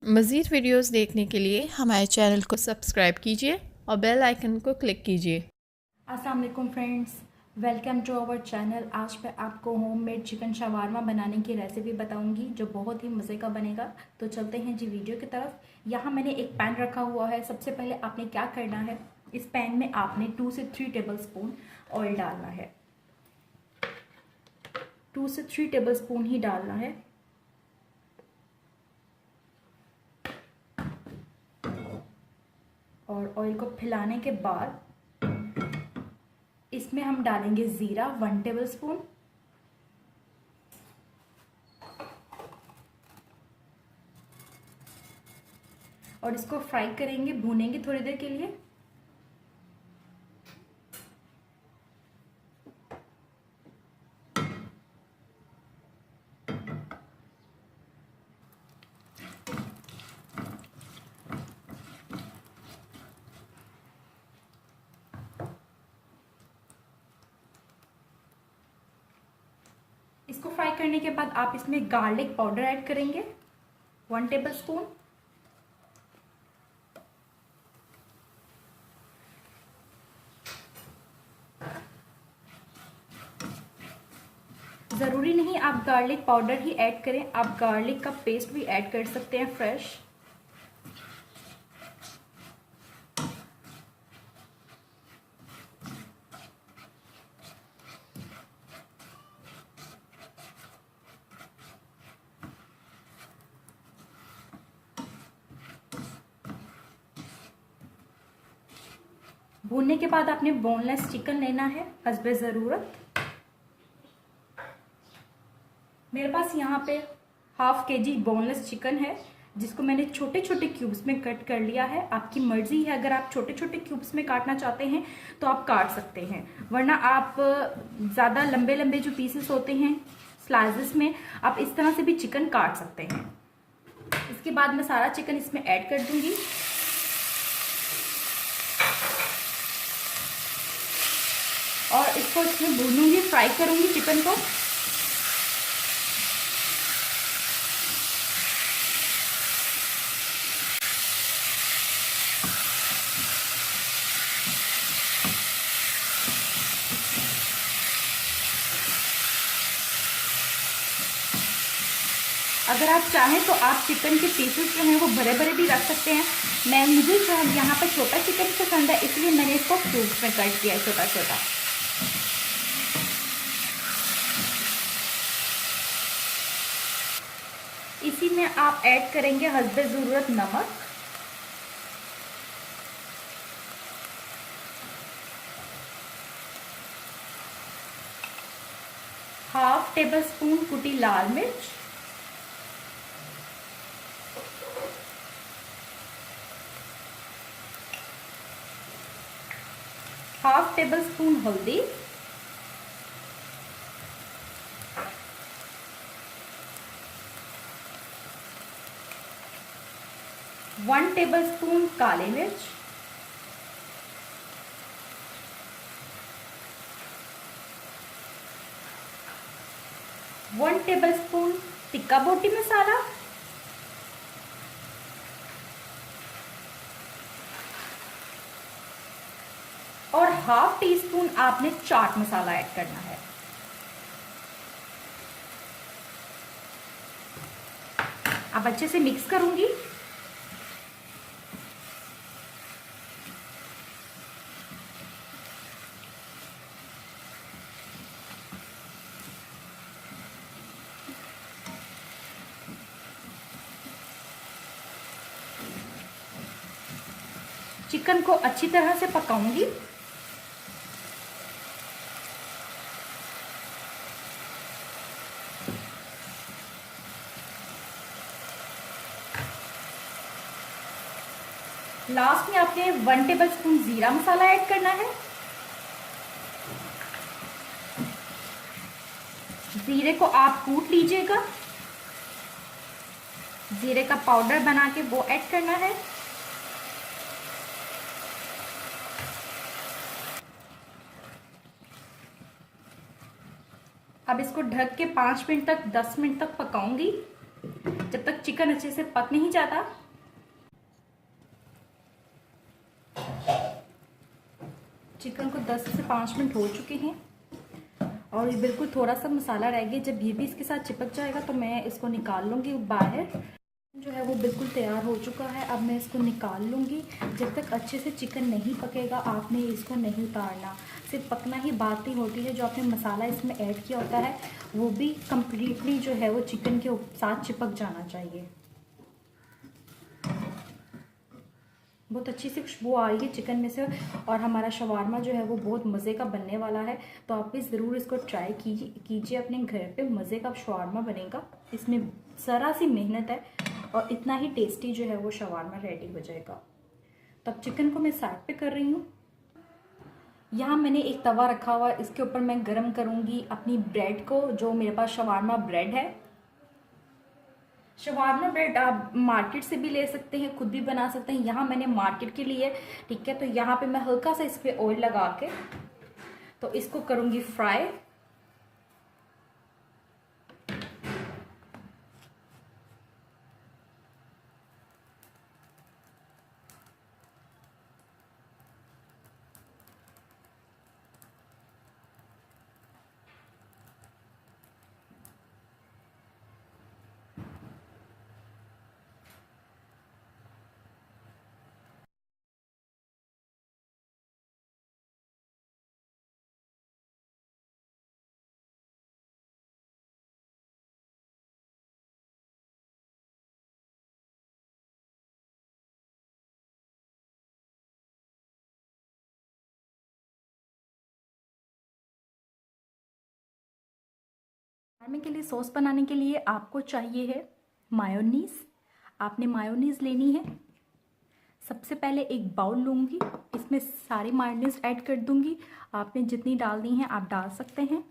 मज़ीद वीडियोस देखने के लिए हमारे चैनल को सब्सक्राइब कीजिए और बेल आइकन को क्लिक कीजिए। अस्सलाम वालेकुम friends, welcome to our channel. आज मैं आपको होममेड चिकन शवारमा बनाने की रेसिपी बताऊंगी जो बहुत ही मज़े का बनेगा। तो चलते हैं जी वीडियो की तरफ। यहाँ मैंने एक पैन रखा हुआ है। सबसे पहले आपने क्या करना है, इस पैन में आपने 2 से 3 टेबलस्पून ऑयल डालना है। 2 से 3 टेबलस्पून ही डालना है। और ऑयल को फैलाने के बाद इसमें हम डालेंगे ज़ीरा 1 टेबलस्पून, और इसको फ्राई करेंगे, भूनेंगे थोड़ी देर के लिए। इसको फ्राई करने के बाद आप इसमें गार्लिक पाउडर ऐड करेंगे 1 टेबलस्पून। ज़रूरी नहीं आप गार्लिक पाउडर ही ऐड करें, आप गार्लिक का पेस्ट भी ऐड कर सकते हैं फ्रेश। भूनने के बाद आपने बोनलेस चिकन लेना है हस्बे ज़रूरत। मेरे पास यहाँ पे ½ kg बोनलेस चिकन है, जिसको मैंने छोटे छोटे क्यूब्स में कट कर लिया है। आपकी मर्जी है, अगर आप छोटे छोटे क्यूब्स में काटना चाहते हैं तो आप काट सकते हैं, वरना आप ज़्यादा लंबे लंबे जो पीसेस होते हैं स्लाइसेस में, आप इस तरह से भी चिकन काट सकते हैं। इसके बाद मैं सारा चिकन इसमें ऐड कर दूंगी और इसको इसमें भूनूंगी, फ्राई करूंगी चिकन को। अगर आप चाहें तो आप चिकन के पीसेस जो हैं वो बड़े बड़े भी रख सकते हैं। मुझे यहाँ पर छोटा चिकन पसंद है, इसलिए मैंने इसको क्यूब्स में कट किया है छोटा छोटा। इसी में आप ऐड करेंगे हस्बे ज़रूरत नमक, ½ टेबलस्पून कुटी लाल मिर्च, ½ टेबलस्पून हल्दी, 1 टेबलस्पून काली मिर्च, 1 टेबलस्पून टिक्का बोटी मसाला, और ½ टीस्पून आपने चाट मसाला ऐड करना है। अब अच्छे से मिक्स करूंगी। चिकन को अच्छी तरह से पकाऊंगी। लास्ट में आपने 1 टेबलस्पून जीरा मसाला ऐड करना है। जीरे को आप कूट लीजिएगा, जीरे का पाउडर बना के वो ऐड करना है। अब इसको ढक के 5 मिनट तक 10 मिनट तक पकाऊंगी। जब तक चिकन अच्छे से पक नहीं जाता। चिकन को 10 से 5 मिनट हो चुके हैं और ये बिल्कुल थोड़ा सा मसाला रह गया। जब ये भी इसके साथ चिपक जाएगा तो मैं इसको निकाल लूँगी बाहर। जो है वो बिल्कुल तैयार हो चुका है। अब मैं इसको निकाल लूँगी। जब तक अच्छे से चिकन नहीं पकेगा आपने इसको नहीं उतारना। सिर्फ पकना ही बात ही होती है। जो आपने मसाला इसमें ऐड किया होता है वो भी कम्प्लीटली जो है वो चिकन के साथ चिपक जाना चाहिए। बहुत अच्छी सी खुशबू आ रही है चिकन में से और हमारा शवारमा जो है वो बहुत मज़े का बनने वाला है। तो आप भी ज़रूर इसको ट्राई कीजिए अपने घर पे। मज़े का शवारमा बनेगा। इसमें ज़रा सी मेहनत है और इतना ही टेस्टी जो है वो शवारमा रेडी हो जाएगा। तो अब चिकन को मैं साइड पे कर रही हूँ। यहाँ मैंने एक तवा रखा हुआ है। इसके ऊपर मैं गरम करूँगी अपनी ब्रेड को। जो मेरे पास शवारमा ब्रेड है। शवारमा ब्रेड आप मार्केट से भी ले सकते हैं, खुद भी बना सकते हैं। यहाँ मैंने मार्केट के लिए, ठीक है। तो यहाँ पे मैं हल्का सा इस पर ऑयल लगा के तो इसको करूँगी फ्राई। शवारमे के लिए सॉस बनाने के लिए आपको चाहिए है मायोनीज। आपने मायोनीज लेनी है। सबसे पहले एक बाउल लूँगी, इसमें सारी मायोनीज ऐड कर दूँगी। आपने जितनी डालनी है आप डाल सकते हैं।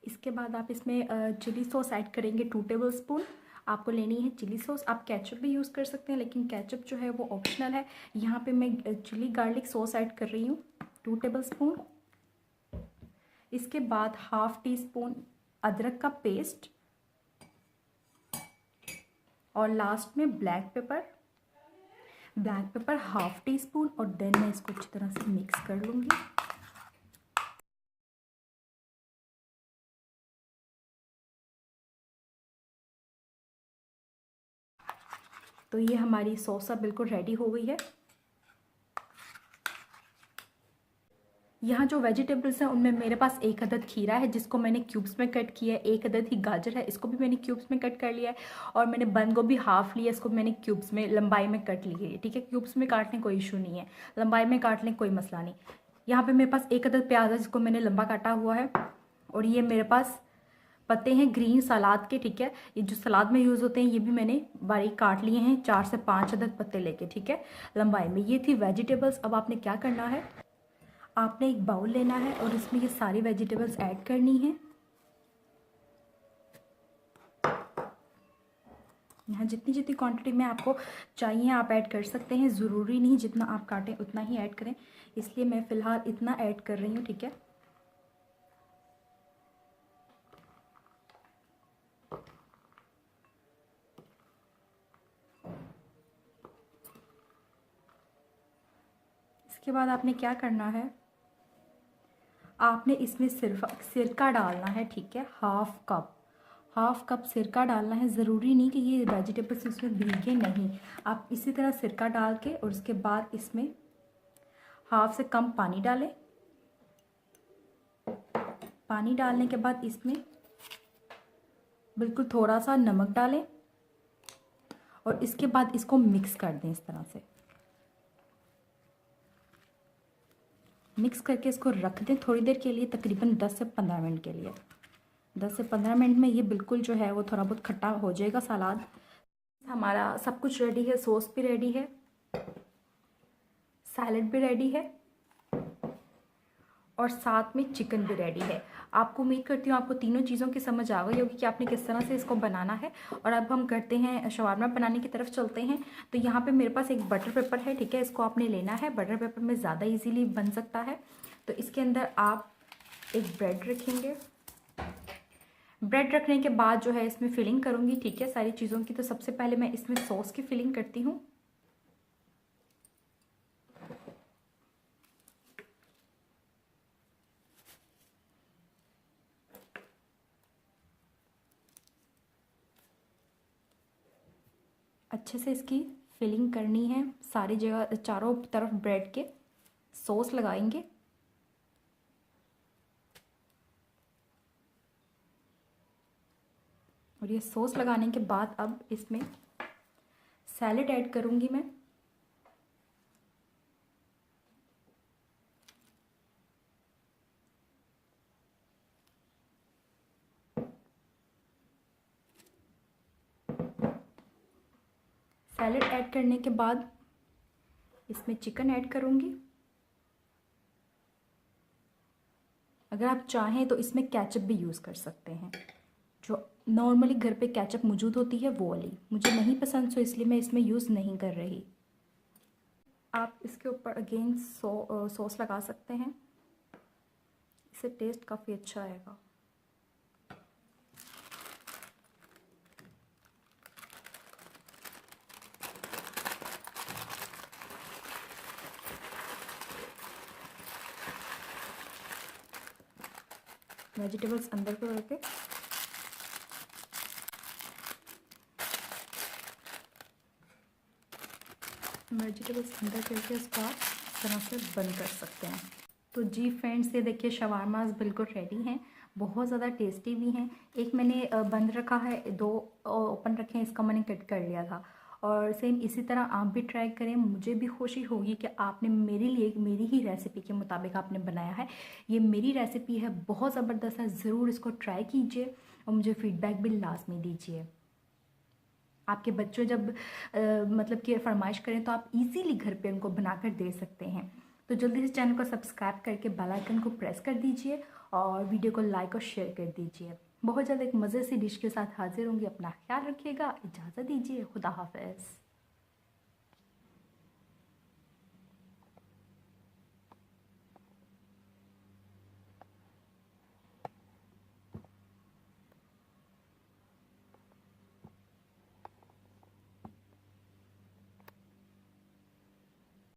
इसके बाद आप इसमें चिली सॉस ऐड करेंगे 2 टेबलस्पून। आपको लेनी है चिली सॉस। आप केचप भी यूज़ कर सकते हैं लेकिन केचप जो है वो ऑप्शनल है। यहाँ पे मैं चिली गार्लिक सॉस ऐड कर रही हूँ 2 टेबलस्पून। इसके बाद 1/2 टीस्पून अदरक का पेस्ट और लास्ट में ब्लैक पेपर 1/2 टीस्पून और देन मैं इसको अच्छी तरह से मिक्स कर लूँगी। तो ये हमारी सॉस अब बिल्कुल रेडी हो गई है। यहाँ जो वेजिटेबल्स हैं उनमें मेरे पास 1 अदद खीरा है जिसको मैंने क्यूब्स में कट किया है। 1 अदद ही गाजर है, इसको भी मैंने क्यूब्स में कट कर लिया है। और मैंने बंद गोभी हाफ लिया, इसको मैंने क्यूब्स में लंबाई में कट ली है। ठीक है, क्यूब्स में काटने कोई इशू नहीं है, लंबाई में काट लें कोई मसला नहीं। यहाँ पर मेरे पास 1 अदद प्याज है जिसको मैंने लंबा काटा हुआ है। और ये मेरे पास पत्ते हैं ग्रीन सलाद के। ठीक है, ये जो सलाद में यूज़ होते हैं ये भी मैंने बारीक काट लिए हैं, 4 से 5 अदद पत्ते लेके। ठीक है, लंबाई में। ये थी वेजिटेबल्स। अब आपने क्या करना है, आपने एक बाउल लेना है और इसमें ये सारी वेजिटेबल्स ऐड करनी है। यहाँ जितनी जितनी क्वांटिटी में आपको चाहिए आप ऐड कर सकते हैं। ज़रूरी नहीं जितना आप काटें उतना ही ऐड करें, इसलिए मैं फ़िलहाल इतना ऐड कर रही हूँ। ठीक है, इसके बाद आपने क्या करना है, आपने इसमें सिरका डालना है। ठीक है, हाफ कप सिरका डालना है। ज़रूरी नहीं कि ये वेजिटेबल्स इसमें भीगे नहीं। आप इसी तरह सिरका डाल के और उसके बाद इसमें हाफ से कम पानी डालें। पानी डालने के बाद इसमें बिल्कुल थोड़ा सा नमक डालें और इसके बाद इसको मिक्स कर दें। इस तरह से मिक्स करके इसको रख दें थोड़ी देर के लिए, तकरीबन 10 से 15 मिनट के लिए। 10 से 15 मिनट में ये बिल्कुल जो है वो थोड़ा बहुत खट्टा हो जाएगा सलाद। हमारा सब कुछ रेडी है, सॉस भी रेडी है, सैलड भी रेडी है और साथ में चिकन भी रेडी है। आपको उम्मीद करती हूँ आपको तीनों चीज़ों की समझ आ गई होगी कि आपने किस तरह से इसको बनाना है। और अब हम करते हैं शवारमा बनाने की तरफ चलते हैं। तो यहाँ पे मेरे पास एक बटर पेपर है, ठीक है, इसको आपने लेना है। बटर पेपर में ज़्यादा इजीली बन सकता है। तो इसके अंदर आप एक ब्रेड रखेंगे। ब्रेड रखने के बाद जो है इसमें फिलिंग करूँगी, ठीक है, सारी चीज़ों की। तो सबसे पहले मैं इसमें सॉस की फिलिंग करती हूँ। अच्छे से इसकी फिलिंग करनी है, सारी जगह चारों तरफ ब्रेड के सॉस लगाएंगे। और ये सॉस लगाने के बाद अब इसमें सैलेड ऐड करूँगी मैं। सैलेड ऐड करने के बाद इसमें चिकन ऐड करूँगी। अगर आप चाहें तो इसमें केचप भी यूज़ कर सकते हैं, जो नॉर्मली घर पे केचप मौजूद होती है वो वाली। मुझे नहीं पसंद, सो इसलिए मैं इसमें यूज़ नहीं कर रही। आप इसके ऊपर अगेन सॉस लगा सकते हैं, इससे टेस्ट काफ़ी अच्छा आएगा। वेजिटेबल्स अंदर को करके उसको आप इस तरह से बंद कर सकते हैं। तो जी फ्रेंड्स, ये देखिए शवारमास बिल्कुल रेडी हैं, बहुत ज़्यादा टेस्टी भी हैं। एक मैंने बंद रखा है, 2 ओपन रखे हैं, इसका मैंने कट कर लिया था। और सेम इसी तरह आप भी ट्राई करें। मुझे भी खुशी होगी कि आपने मेरे लिए मेरी ही रेसिपी के मुताबिक आपने बनाया है। ये मेरी रेसिपी है, बहुत ज़बरदस्त है, ज़रूर इसको ट्राई कीजिए और मुझे फ़ीडबैक भी लाजमी दीजिए। आपके बच्चों जब मतलब कि फरमाइश करें तो आप इजीली घर पे उनको बनाकर दे सकते हैं। तो जल्दी से चैनल को सब्सक्राइब करके बेल आइकन को प्रेस कर दीजिए और वीडियो को लाइक और शेयर कर दीजिए। बहुत जल्द एक मज़े से डिश के साथ हाजिर होंगी। अपना ख्याल रखिएगा, इजाज़त दीजिए, खुदा हाफ़िज़।